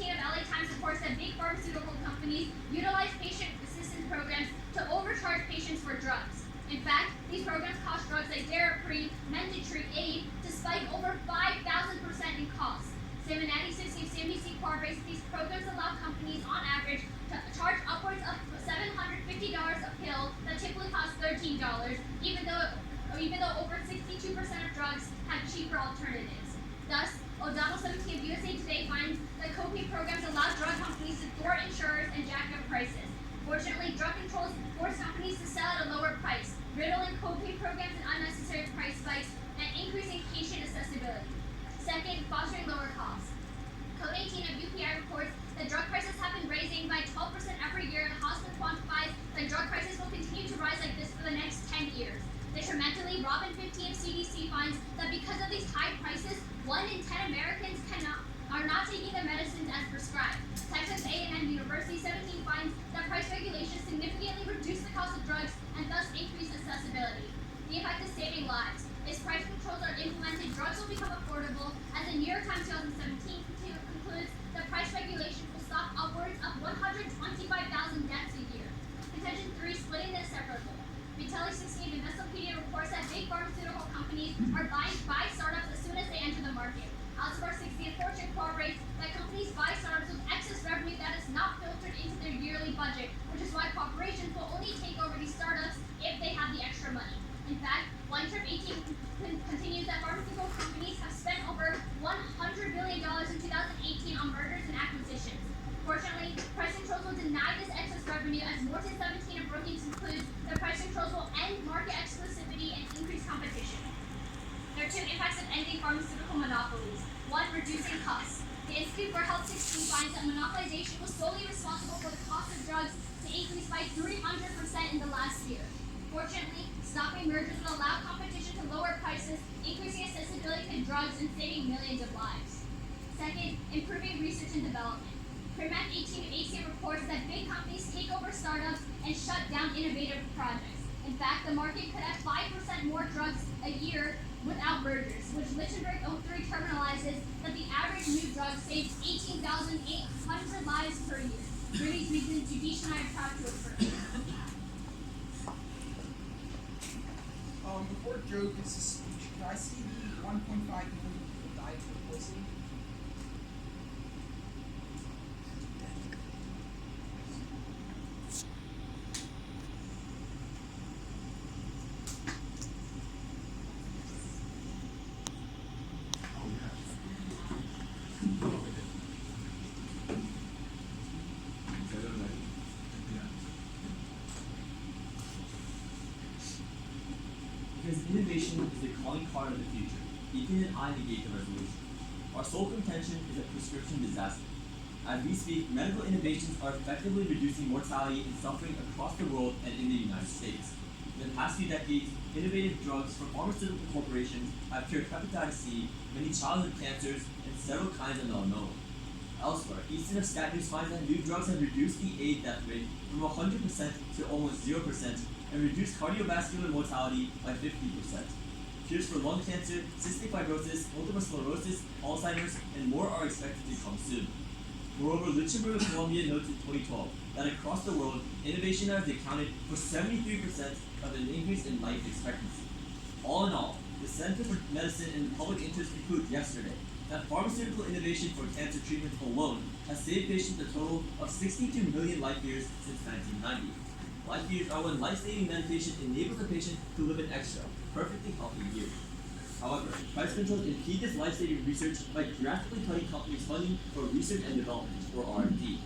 17 of LA Times reports that big pharmaceutical companies utilize patient assistance programs to overcharge patients for drugs. In fact, these programs cost drugs like Daraprim, Menditree, Aid to spike over 5,000% in cost. Simonati, 60 CNBC corroborates these programs allow companies, on average, to charge upwards of $750 a pill that typically costs $13, even though over 62% of drugs have cheaper alternatives. Thus, O'Donnell 17 of USA Today finds that copay programs allow drug companies to thwart insurers and jack up prices. Fortunately, drug controls force companies to sell at a lower price, riddling copay programs and unnecessary price spikes, and increasing patient accessibility. Second, fostering lower costs. Code 18 of UPI reports that drug prices have been rising by 12% every year, and the hospital quantifies that drug prices will continue to rise like this for the next 10 years. Detrimentally, Robin 15 of CDC finds that because of these high prices, 1 in 10 Americans are not taking their medicines as prescribed. Texas A&M University 17 finds that price regulations significantly reduce the cost of drugs and thus increase accessibility. The effect is saving lives. As price controls are implemented, drugs will become affordable, as the New York Times 2017 concludes that price regulations will stop upwards of 125,000 deaths a year. Contention 3, splitting the separable. Vitaly 16 of Investopedia reports that big pharmaceutical companies are buying startups as soon as they enter the market. Algebra 60 of Fortune corroborates that companies buy startups with excess revenue that is not filtered into their yearly budget, which is why corporations will only take over these startups if they have the extra money. In fact, OneTrip 18 continues that pharmaceutical companies have spent over $100 billion in 2018 on mergers and acquisitions. Fortunately, price controls will deny this excess revenue, as Morton 17 of Brookings concludes that price controls will end market exclusivity and increase competition. There are 2 impacts of ending pharmaceutical monopolies. 1, reducing costs. The Institute for Health 16 finds that monopolization was solely responsible for the cost of drugs to increase by 300% in the last year. Fortunately, stopping mergers will allow competition to lower prices, increasing accessibility to drugs and saving millions of lives. Second, improving research and development. Primet 18 of ACM reports that big companies take over startups and shut down innovative projects. In fact, the market could have 5% more drugs a year without mergers, which Lichtenberg 03 terminalizes that the average new drug saves 18,800 lives per year. For these reasons, Judicial and I are proud to affirm. Before Joe gives his speech, can I see the 1.5 million people died from poisoning? Because innovation is the calling card of the future, Ethan and I negate the resolution. Our sole contention is a prescription disaster. As we speak, medical innovations are effectively reducing mortality and suffering across the world and in the United States. In the past few decades, innovative drugs from pharmaceutical corporations have cured hepatitis C, many childhood cancers, and several kinds of melanoma. Elsewhere, Easton of Stat News finds that new drugs have reduced the AIDS death rate from 100% to almost 0%, and reduced cardiovascular mortality by 50%. Cures for lung cancer, cystic fibrosis, multiple sclerosis, Alzheimer's, and more are expected to come soon. Moreover, Lichtenberg of Columbia notes in 2012 that across the world, innovation has accounted for 73% of an increase in life expectancy. All in all, the Center for Medicine and Public Interest concludes yesterday that pharmaceutical innovation for cancer treatment alone has saved patients a total of 62 million life years since 1990. Life years are when life-saving medication enables a patient to live an extra, perfectly healthy year. However, price controls impede this life-saving research by drastically cutting companies' funding for research and development, or R&D.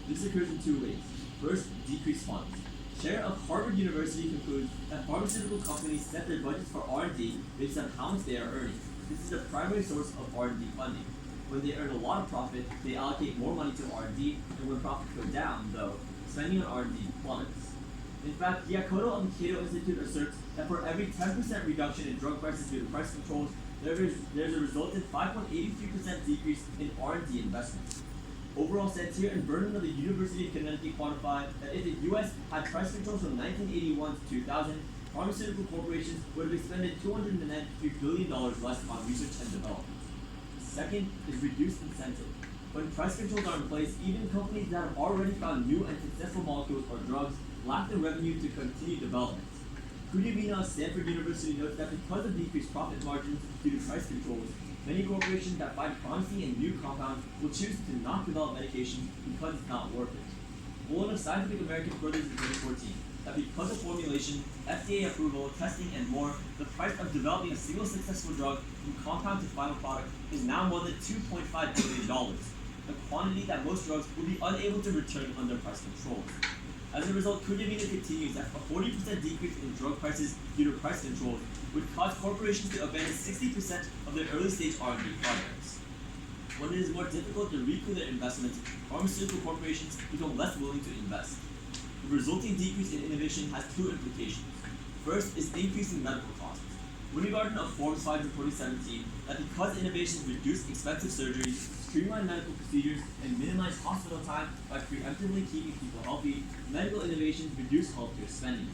This occurs in 2 ways. First, decreased funds. Chair of Harvard University concludes that pharmaceutical companies set their budgets for R&D based on how much they are earning. This is the primary source of R&D funding. When they earn a lot of profit, they allocate more money to R&D, and when profits go down, though, spending on R&D plummets. In fact, Giacoto of the Cato Institute asserts that for every 10% reduction in drug prices due to price controls, there's a resultant 5.83% decrease in R&D investments. Overall, Santier and Vernon of the University of Connecticut quantified that if the U.S. had price controls from 1981 to 2000, pharmaceutical corporations would have expended $293 billion less on research and development. Second is reduced incentive. When price controls are in place, even companies that have already found new and successful molecules or drugs lack the revenue to continue development. Kudibina of Stanford University notes that because of decreased profit margins due to price controls, many corporations that find promising and new compounds will choose to not develop medications because it's not worth it. Bullen of Scientific American further in 2014 that because of formulation, FDA approval, testing, and more, the price of developing a single successful drug from compound to final product is now more than $2.5 billion, a quantity that most drugs will be unable to return under price controls. As a result, Kudibina continues that a 40% decrease in drug prices due to price controls would cause corporations to abandon 60% of their early-stage R&D projects. When it is more difficult to recoup their investments, pharmaceutical corporations become less willing to invest. The resulting decrease in innovation has two implications. First is increasing medical costs. Winigarden of Forbes finds in 2017 that because innovations reduce expensive surgeries, streamline medical procedures, and minimize hospital time by preemptively keeping people healthy, medical innovations reduce healthcare spending.